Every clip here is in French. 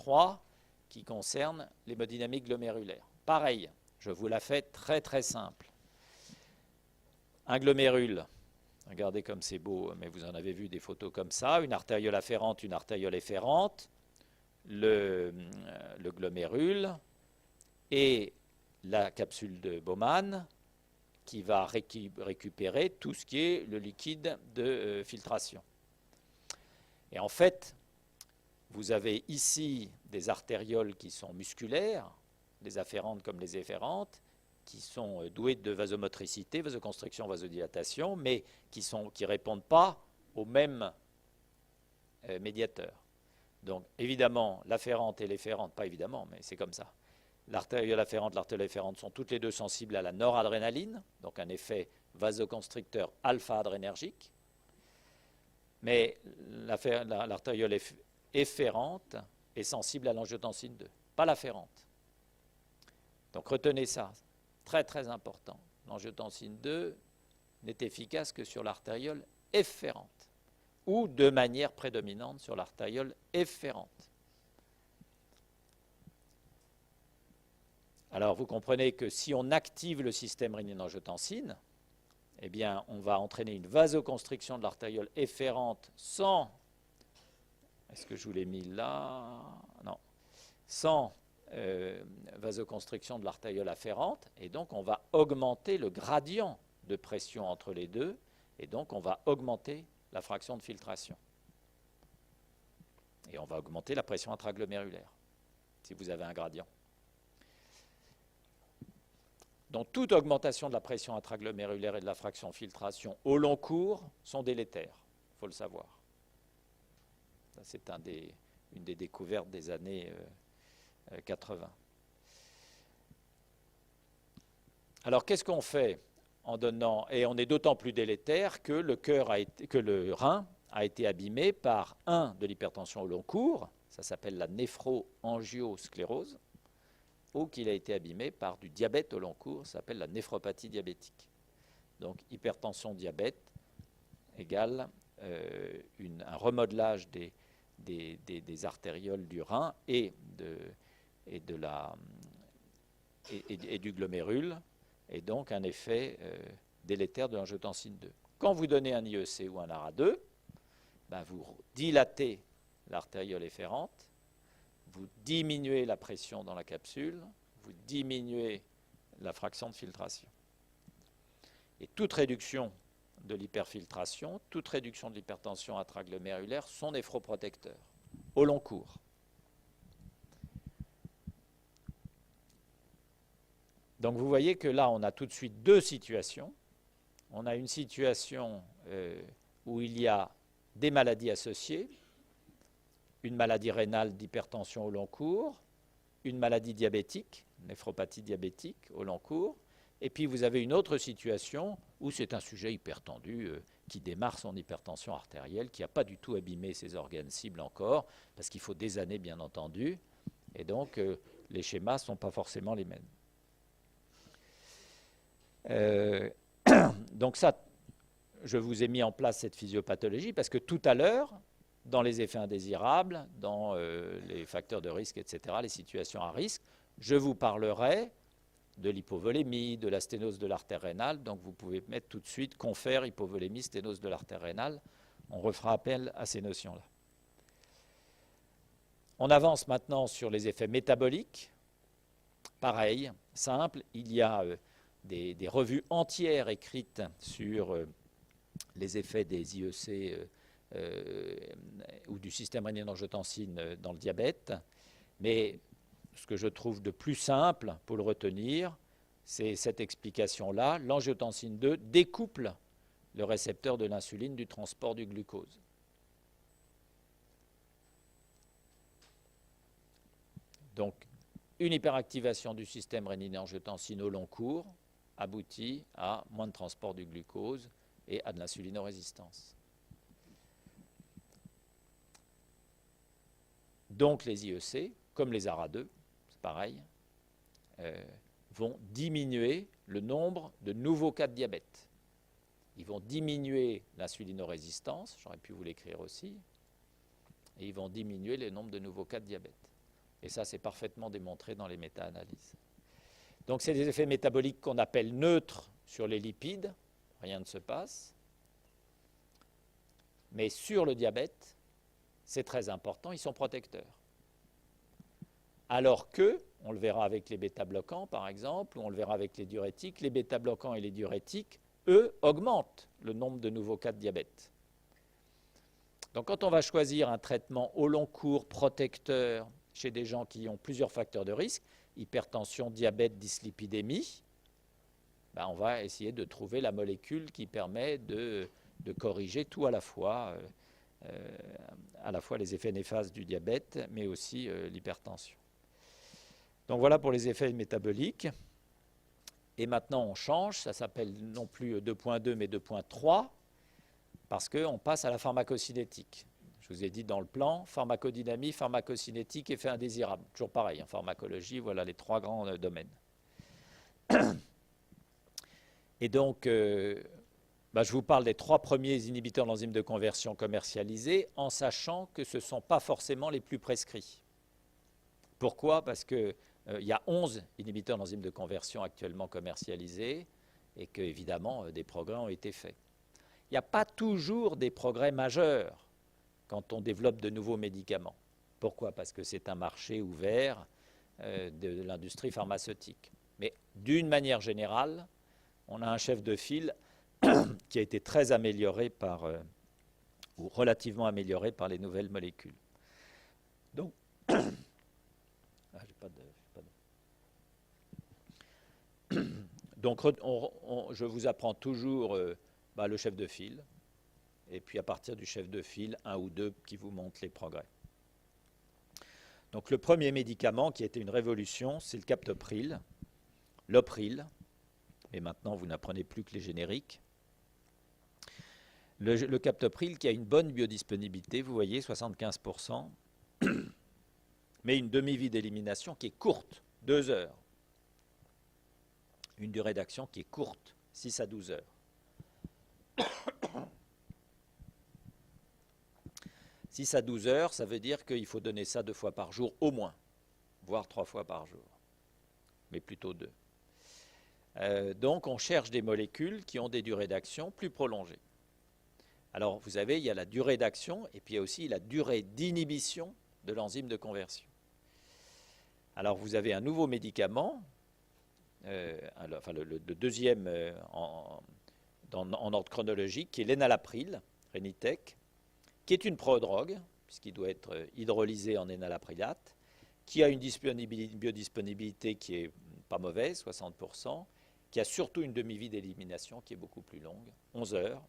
3 qui concerne l'hémodynamique glomérulaire. Pareil, je vous la fais très très simple. Un glomérule, regardez comme c'est beau, mais vous en avez vu des photos comme ça, une artériole afférente, une artériole efférente, le glomérule et la capsule de Bowman qui va récupérer tout ce qui est le liquide de filtration. Et en fait, vous avez ici des artérioles qui sont musculaires, les afférentes comme les efférentes, qui sont douées de vasomotricité, vasoconstriction, vasodilatation, mais qui ne répondent pas aux mêmes médiateurs. Donc évidemment, l'afférente et l'efférente, pas évidemment, mais c'est comme ça. L'artériole afférente, l'artériole efférente sont toutes les deux sensibles à la noradrénaline, donc un effet vasoconstricteur alpha-adrénergique. Mais l'artériole efférente est sensible à l'angiotensine 2, pas l'afférente. Donc retenez ça, très très important. L'angiotensine 2 n'est efficace que sur l'artériole efférente, ou de manière prédominante sur l'artériole efférente. Alors vous comprenez que si on active le système rénine-angiotensine, eh bien on va entraîner une vasoconstriction de l'artériole efférente sans, est-ce que je vous l'ai mis là? Non. Sans vasoconstriction de l'artériole afférente, et donc on va augmenter le gradient de pression entre les deux, et donc on va augmenter la fraction de filtration. Et on va augmenter la pression intraglomérulaire, si vous avez un gradient. Donc toute augmentation de la pression intraglomérulaire et de la fraction de filtration au long cours sont délétères, il faut le savoir. C'est une des découvertes des années 80. Alors qu'est-ce qu'on fait en donnant, et on est d'autant plus délétère que le rein a été abîmé par de l'hypertension au long cours, ça s'appelle la néphroangiosclérose, ou qu'il a été abîmé par du diabète au long cours, ça s'appelle la néphropathie diabétique. Donc hypertension, diabète égale un remodelage des artérioles du rein et du glomérule, et donc un effet délétère de l'angiotensine 2. Quand vous donnez un IEC ou un ARA2, ben vous dilatez l'artériole efférente, vous diminuez la pression dans la capsule, vous diminuez la fraction de filtration. Et toute réduction de l'hyperfiltration, toute réduction de l'hypertension intraglomérulaire sont néphroprotecteurs au long cours. Donc vous voyez que là, on a tout de suite deux situations. On a une situation où il y a des maladies associées, une maladie rénale d'hypertension au long cours, une maladie diabétique, néphropathie diabétique au long cours, et puis vous avez une autre situation où c'est un sujet hypertendu qui démarre son hypertension artérielle, qui n'a pas du tout abîmé ses organes cibles encore, parce qu'il faut des années bien entendu, et donc les schémas ne sont pas forcément les mêmes. Donc ça, je vous ai mis en place cette physiopathologie parce que tout à l'heure, dans les effets indésirables, dans les facteurs de risque, etc., les situations à risque, je vous parlerai de l'hypovolémie, de la sténose de l'artère rénale. Donc vous pouvez mettre tout de suite confère, hypovolémie, sténose de l'artère rénale. On refera appel à ces notions-là. On avance maintenant sur les effets métaboliques. Pareil, simple, il y a des revues entières écrites sur les effets des IEC ou du système rénine-angiotensine dans le diabète. Mais ce que je trouve de plus simple pour le retenir, c'est cette explication-là. L'angiotensine 2 découple le récepteur de l'insuline du transport du glucose. Donc, une hyperactivation du système rénine-angiotensine au long cours aboutit à moins de transport du glucose et à de l'insulinorésistance. Donc les IEC, comme les ARA2, c'est pareil, vont diminuer le nombre de nouveaux cas de diabète. Ils vont diminuer l'insulinorésistance, j'aurais pu vous l'écrire aussi, et ils vont diminuer le nombre de nouveaux cas de diabète. Et ça, c'est parfaitement démontré dans les méta-analyses. Donc, c'est des effets métaboliques qu'on appelle neutres sur les lipides. Rien ne se passe. Mais sur le diabète, c'est très important, ils sont protecteurs. Alors que, on le verra avec les bêta-bloquants par exemple, ou on le verra avec les diurétiques, les bêta-bloquants et les diurétiques, eux, augmentent le nombre de nouveaux cas de diabète. Donc quand on va choisir un traitement au long cours protecteur chez des gens qui ont plusieurs facteurs de risque, hypertension, diabète, dyslipidémie, ben on va essayer de trouver la molécule qui permet de corriger tout à la fois les effets néfastes du diabète, mais aussi l'hypertension. Donc voilà pour les effets métaboliques. Et maintenant, on change, ça s'appelle non plus 2.2 mais 2.3, parce qu'on passe à la pharmacocinétique. Je vous ai dit dans le plan, pharmacodynamie, pharmacocinétique, effet indésirable. Toujours pareil, en pharmacologie, voilà les trois grands domaines. Et donc, je vous parle des trois premiers inhibiteurs d'enzymes de conversion commercialisés, en sachant que ce ne sont pas forcément les plus prescrits. Pourquoi? Parce qu'il y a 11 inhibiteurs d'enzymes de conversion actuellement commercialisés et qu'évidemment, des progrès ont été faits. Il n'y a pas toujours des progrès majeurs quand on développe de nouveaux médicaments. Pourquoi? Parce que c'est un marché ouvert de l'industrie pharmaceutique. Mais d'une manière générale, on a un chef de file qui a été très amélioré ou relativement amélioré par les nouvelles molécules. Donc, je vous apprends toujours le chef de file, et puis à partir du chef de file, un ou deux qui vous montrent les progrès. Donc le premier médicament qui a été une révolution, c'est le captopril, l'opril, et maintenant vous n'apprenez plus que les génériques. Le captopril qui a une bonne biodisponibilité, vous voyez, 75%, mais une demi-vie d'élimination qui est courte, 2 heures. Une durée d'action qui est courte, 6 à 12 heures. 6 à 12 heures, ça veut dire qu'il faut donner ça 2 fois par jour au moins, voire 3 fois par jour, mais plutôt 2. Donc on cherche des molécules qui ont des durées d'action plus prolongées. Alors vous savez, il y a la durée d'action et puis il y a aussi la durée d'inhibition de l'enzyme de conversion. Alors vous avez un nouveau médicament, le deuxième en ordre chronologique, qui est l'énalapril, Renitec, qui est une prodrogue, puisqu'il doit être hydrolysé en énalaprilate, qui a une biodisponibilité qui est pas mauvaise, 60%, qui a surtout une demi-vie d'élimination qui est beaucoup plus longue, 11 heures.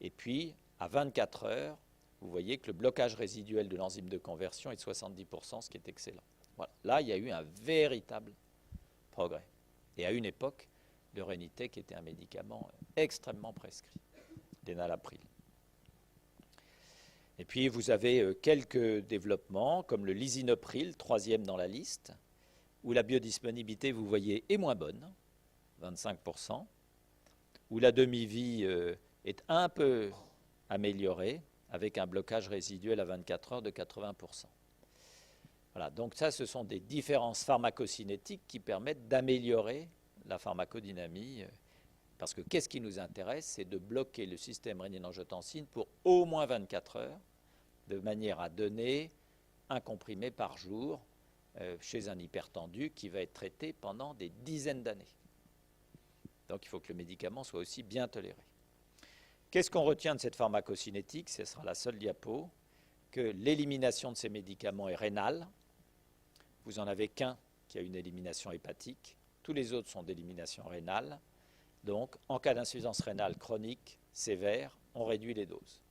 Et puis, à 24 heures, vous voyez que le blocage résiduel de l'enzyme de conversion est de 70%, ce qui est excellent. Voilà. Là, il y a eu un véritable progrès. Et à une époque, le Renitec était un médicament extrêmement prescrit, l'énalapril. Et puis, vous avez quelques développements, comme le lisinopril, 3e dans la liste, où la biodisponibilité, vous voyez, est moins bonne, 25%, où la demi-vie est un peu améliorée, avec un blocage résiduel à 24 heures de 80%. Voilà, donc ça, ce sont des différences pharmacocinétiques qui permettent d'améliorer la pharmacodynamie. Parce que qu'est-ce qui nous intéresse? C'est de bloquer le système rénine-angiotensine pour au moins 24 heures, de manière à donner un comprimé par jour chez un hypertendu qui va être traité pendant des dizaines d'années. Donc il faut que le médicament soit aussi bien toléré. Qu'est-ce qu'on retient de cette pharmacocinétique? Ce sera la seule diapo, que l'élimination de ces médicaments est rénale. Vous n'en avez qu'un qui a une élimination hépatique. Tous les autres sont d'élimination rénale. Donc, en cas d'insuffisance rénale chronique sévère, on réduit les doses.